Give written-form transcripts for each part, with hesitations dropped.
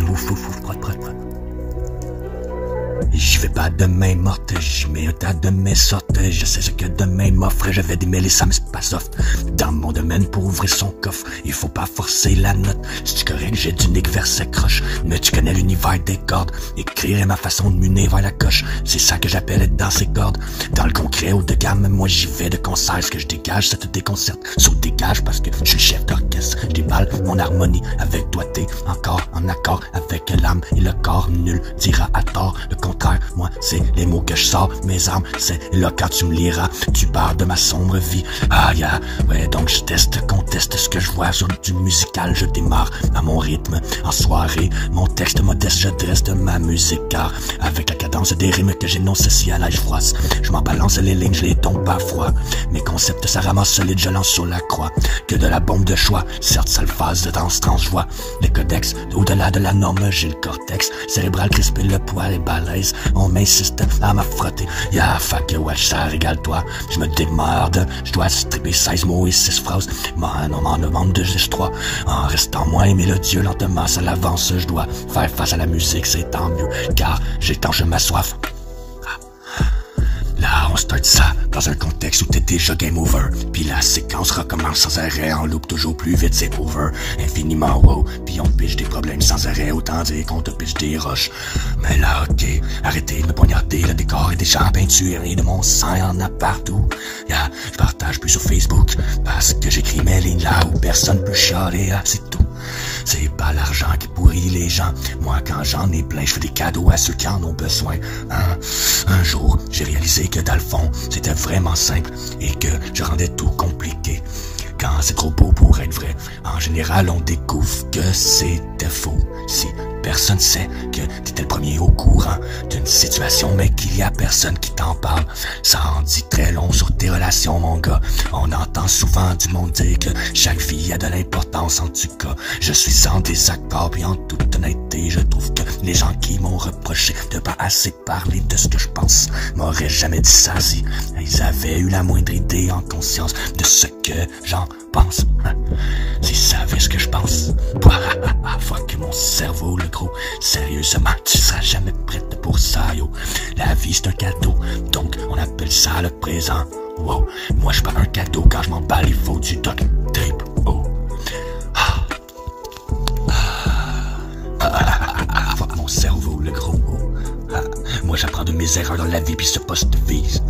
ouf, prête. J'y vais pas de main morte, j'y mets un tas de mes sortes. Je sais ce que demain m'offre, je vais démêler ça, mais c'est pas soft. Dans mon domaine, pour ouvrir son coffre, il faut pas forcer la note. Si tu correct, j'ai du nick vers ses croches, mais tu connais l'univers des cordes. Écrire est ma façon de muner vers la coche, c'est ça que j'appelle être dans ses cordes. Dans le concret haut de gamme, moi j'y vais de concert. Ce que je dégage, ça te déconcerte. Sauf dégage parce que je suis le chef d'orchestre. Je déballe mon harmonie avec doigté, encore en accord avec l'âme et le corps. Nul dira à tort le contraire. Moi, c'est les mots que je sors, mes armes, c'est là quand tu me liras. Tu parles de ma sombre vie. Ah, yeah, ouais, donc je teste, conteste ce que je vois sur du musical. Je démarre à mon rythme, en soirée. Mon texte modeste, je dresse de ma musique, car avec la cadence des rimes que j'énonce si à l'âge froisse, je m'en balance les lignes, je les tombe pas froid. Mes concepts, ça ramasse solide, je lance sur la croix. Que de la bombe de choix, certes, sale phase de danse transjoie. Les codex, au-delà de la norme, j'ai le cortex cérébral crispé, le poil est balèze. On m'insiste à m'a frotter. Yeah, fuck you, watch ça, régale-toi. Je me démerde, je dois stripper 16 mots et 6 phrases. Man, on m'en demande 2 et 3. En restant moins mélodieux, lentement, ça l'avance. Je dois faire face à la musique, c'est tant mieux, car j'étanche ma soif. Là, on start ça dans un contexte où t'es déjà game over. Puis la séquence recommence sans arrêt, en loop toujours plus vite, c'est over. Infiniment wow, puis on piche des problèmes sans arrêt, autant dire qu'on te piche des roches. Mais là, ok, arrêtez de me poignarder, le décor est déjà peinturé de mon sang, y en a partout. Yeah, je partage plus sur Facebook, parce que j'écris mes lignes là où personne peut chialer, ah, c'est tout. C'est pas l'argent qui pourrit les gens. Moi, quand j'en ai plein, je fais des cadeaux à ceux qui en ont besoin. Un jour, j'ai réalisé que dans le fond, c'était vraiment simple et que je rendais tout compliqué. Quand c'est trop beau pour être vrai, en général, on découvre que c'était faux. Si personne sait que t'étais le premier au courant d'une situation, mais qu'il y a personne qui t'en parle, ça en dit très long sur tes relations, mon gars. On entend souvent du monde dire que chaque fille a de l'importance, en tout cas. Je suis en désaccord, puis en toute honnêteté, je trouve que les gens qui m'ont reproché de pas assez parler de ce que je pense m'auraient jamais dit ça si ils avaient eu la moindre idée en conscience de ce que j'en pense. S'ils savaient ce que je pense. Fuck mon cerveau, le gros. Sérieusement, tu seras jamais prête pour ça, yo. La vie, c'est un cadeau, donc on appelle ça le présent. Wow, moi je parle un cadeau quand je m'emballe, il faut du duct tape. Oh. Fuck mon cerveau, le gros. Moi j'apprends de mes erreurs dans la vie puis ce poste vise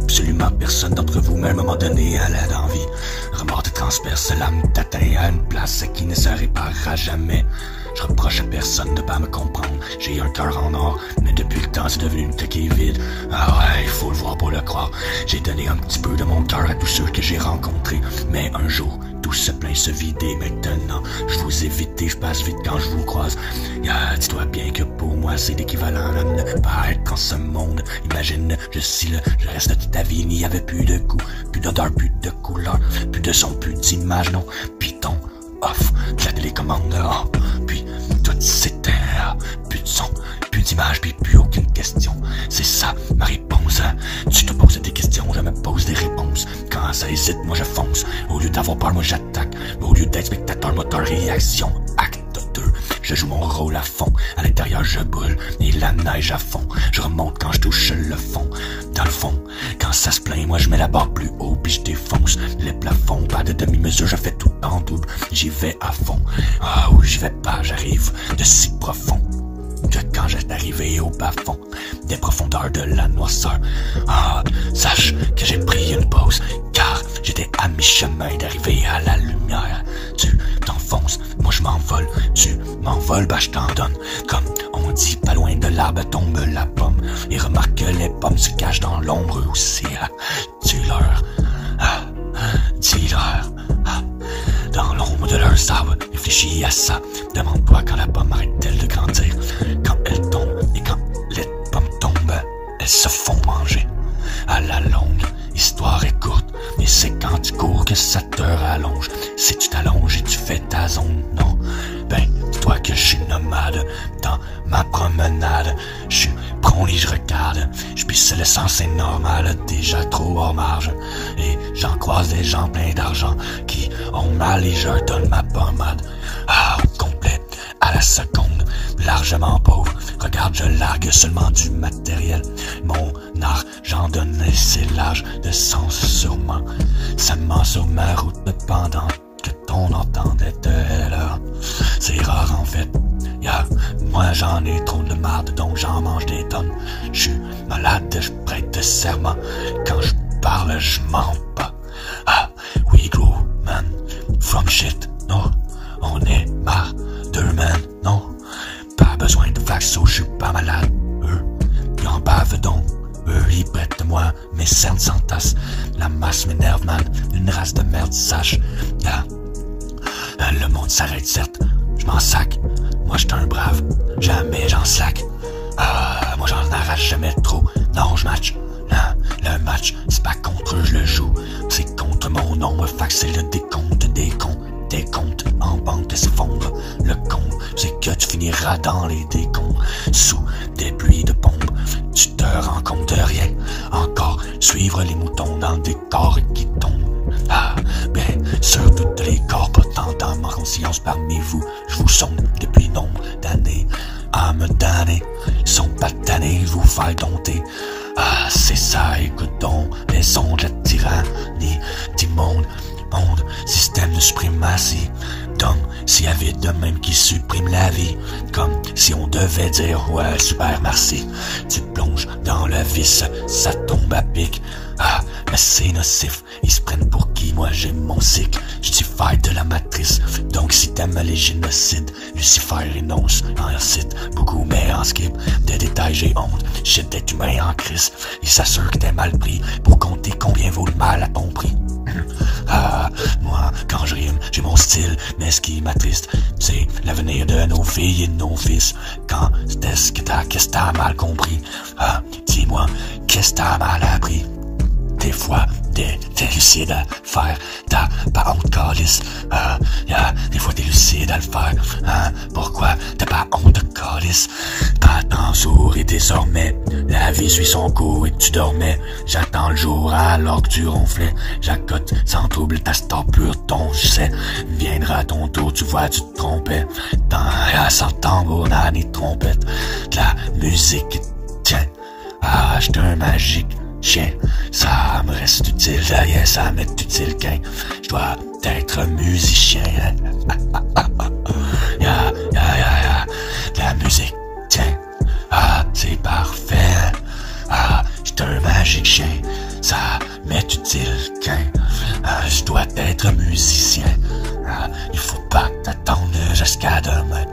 absolument personne d'entre vous, mais à un moment donné à l'aide d'envie. Remords te transperce l'âme, t'atteint à une place qui ne se réparera jamais. Je reproche à personne de pas me comprendre. J'ai un cœur en or, mais depuis le temps c'est devenu une coquille vide. Ah ouais, il faut le voir pour le croire. J'ai donné un petit peu de mon cœur à tous ceux que j'ai rencontrés, mais un jour tout se plaint se vider. Maintenant je vous évite, je passe vite quand je vous croise. Dis-toi bien que pour moi c'est l'équivalent de ne pas être en ce monde. Imagine, je reste de ta vie, il n'y avait plus de goût, plus d'odeur, plus de couleur, plus de son, plus d'image, non, Python off, de la télécommande, oh. Puis tout c'était plus de son, plus d'image, puis plus aucune question. C'est ça ma réponse. Tu te poses des questions, je me pose des réponses. Quand ça hésite, moi je fonce. Au lieu d'avoir peur, moi j'attaque. Au lieu d'être spectateur, moteur, réaction. Acte 2, je joue mon rôle à fond. À l'intérieur je brûle et la neige à fond. Je remonte quand je touche le fond. Dans le fond, quand ça se plaint, moi je mets la barre plus haut puis je défonce les plafonds. Pas de demi-mesure, je fais tout en double. J'y vais à fond. Ah oui, j'y vais pas, j'arrive de si profond que quand j'ai arrivé au bas-fond des profondeurs de la noirceur. Sache que j'ai pris une pause, car j'étais à mi-chemin d'arriver à la lumière. Tu t'enfonces, moi je m'envole. Tu m'envoles, bah je t'en donne. Comme on dit, pas loin de l'arbre tombe la pomme. Et remarque que les pommes se cachent dans l'ombre aussi. Dis-leur, dis-leur, dans l'ombre de leurs arbres, réfléchis à ça. Demande-toi quand la pomme arrête-t-elle de grandir. Quand elle tombe et quand les pommes tombent, elles se font manger. À la longue, l'histoire est courte, mais c'est quand tu cours que ça te rallonge. Si tu t'allonges et tu fais ta zone, non, ben, dis-toi que je suis nomade dans ma promenade. Je suis prompt et je regarde, je pisse l'essence, c'est normal, déjà trop hors marge. Et j'en croise des gens pleins d'argent qui ont mal et je leur donne ma pommade. Au complet, à la seconde, je largue seulement du matériel. Mon argent donné, c'est l'âge de sens sûrement. Ça ment sur ma route pendant que ton entendait de là. C'est rare en fait. Moi j'en ai trop de marde, donc j'en mange des tonnes. Je suis malade, je prête serment. Quand je parle, je mens pas. We grow, man, from shit, non. On est marre, deux man, non. Pas besoin de vaccin, je suis pas malade. Eux, ils en bavent donc. Eux, ils prêtent de moi, mes cernes s'entassent. La masse m'énerve, man, une race de merde, sache. Le monde s'arrête, certes, je m'en sac. Moi, j'suis un brave, jamais j'en slack. Moi, j'en arrache jamais trop. Non, je match. Le match, c'est pas contre eux, je le joue. C'est contre mon nombre, fait que c'est le décompte des cons. Des comptes en banque s'effondrent. Le con, c'est que tu finiras dans les décombres. Sous des pluies de bombes, tu te rends compte de rien. Encore suivre les moutons dans des corps qui tombent. Ben, sur toutes les corps potents dans ma conscience parmi vous, je vous sonde depuis nombre d'années. À me damner, sont pas tannés, vous faire dompter. C'est ça, écoute donc, les sons de la tyrannie du monde, système de suprématie. Donc, s'il y avait de même qui supprime la vie, comme si on devait dire ouais, super merci. Tu plonges dans le vice, ça tombe à pic. Mais c'est nocif, ils se prennent pour qui? Moi j'ai mon cycle, je suis fight de la matrice. Donc si t'aimes les génocides, Lucifer énonce en cite beaucoup mais en skip. De détails j'ai honte, shit d'être humain en crise. Il s'assure que t'es mal pris pour compter combien vaut le mal à ton prix. Moi, quand je rime, j'ai mon style, mais ce qui m'attriste, c'est l'avenir de nos filles et de nos fils. Quand est-ce que qu'est-ce que t'as mal compris? Dis-moi, qu'est-ce que t'as mal appris? Des fois, t'es lucide à faire, t'as pas honte, calice. Des fois t'es lucide à le faire, pourquoi t'as pas honte, calice? Pas tant sourd et désormais, la vie suit son cours et tu dormais. J'attends le jour alors que tu ronflais. J'accote sans trouble ta star pur ton, je sais. Viendra ton tour, tu vois, tu te trompais. Sans tambour, n'a ni trompette. De la musique, tiens, j'étais un magique. Chien, ça me reste utile, derrière ça m'est utile qu'un je dois être musicien. La musique, tiens, c'est parfait. J'suis un magique chien, ça m'est utile qu'un je dois être musicien. Il faut pas t'attendre jusqu'à demain.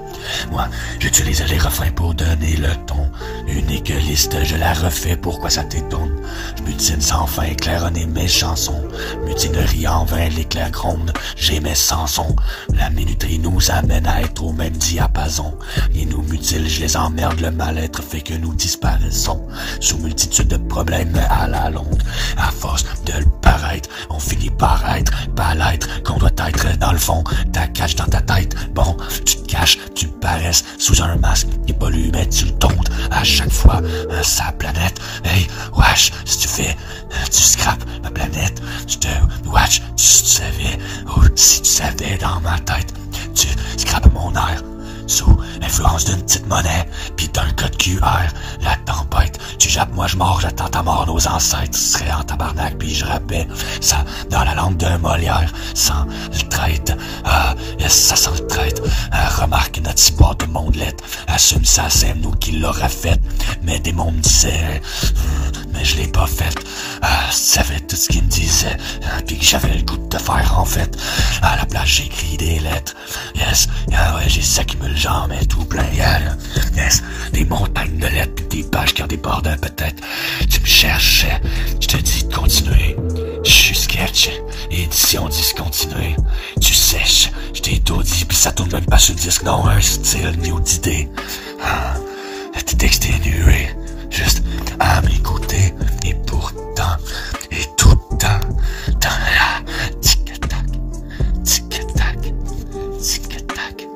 Moi, j'utilise les refrains pour donner le ton. Unique liste, je la refais, pourquoi ça t'étonne? Je mutine sans fin, claironner mes chansons. Mutinerie en vain, l'éclair gronde, j'ai mes chansons. La minuterie nous amène à être au même diapason. Ils nous mutilent, je les emmerde, le mal-être fait que nous disparaissons. Sous multitude de problèmes à la longue. À force de le paraître, on finit par être, pas l'être qu'on doit être dans le fond. T'as cache dans ta tête, bon, tu te caches, tu paraisses sous un masque qui pollue, mais tu le tondes à chaque fois sa planète. Hey, wesh, si tu fais, tu scrapes ma planète, tu te watch, si tu savais, ou si tu savais dans ma tête, tu scrapes mon air. Sous l'influence d'une petite monnaie, pis d'un code QR, la tempête, tu jappes, moi je mords, j'attends ta mort, nos ancêtres seraient en tabarnak, puis je rappais ça dans la langue d'un Molière, sans le traite, yes, ça sent le traite, remarque notre histoire de mondelette, assume ça, c'est nous qui l'aura fait, mais des mots me disaient, mais je l'ai pas fait, si tu savais tout ce qu'ils me disaient, puis que j'avais le goût de te faire en fait, à la place j'écris des lettres, yes, ouais, j'ai s'accumule j'en mets tout plein, yes, des montagnes de lettres pis des pages qui en débordent peut-être. Tu me cherchais, je te dis de continuer. Je suis sketch, édition discontinuée. Tu sèches, je t'ai tout dit pis ça tourne même pas sur le disque, non, un style ni d'idée. T'es exténué, juste à m'écouter, et pourtant, et tout le temps, dans la tic-tac, tic-tac, tic-tac.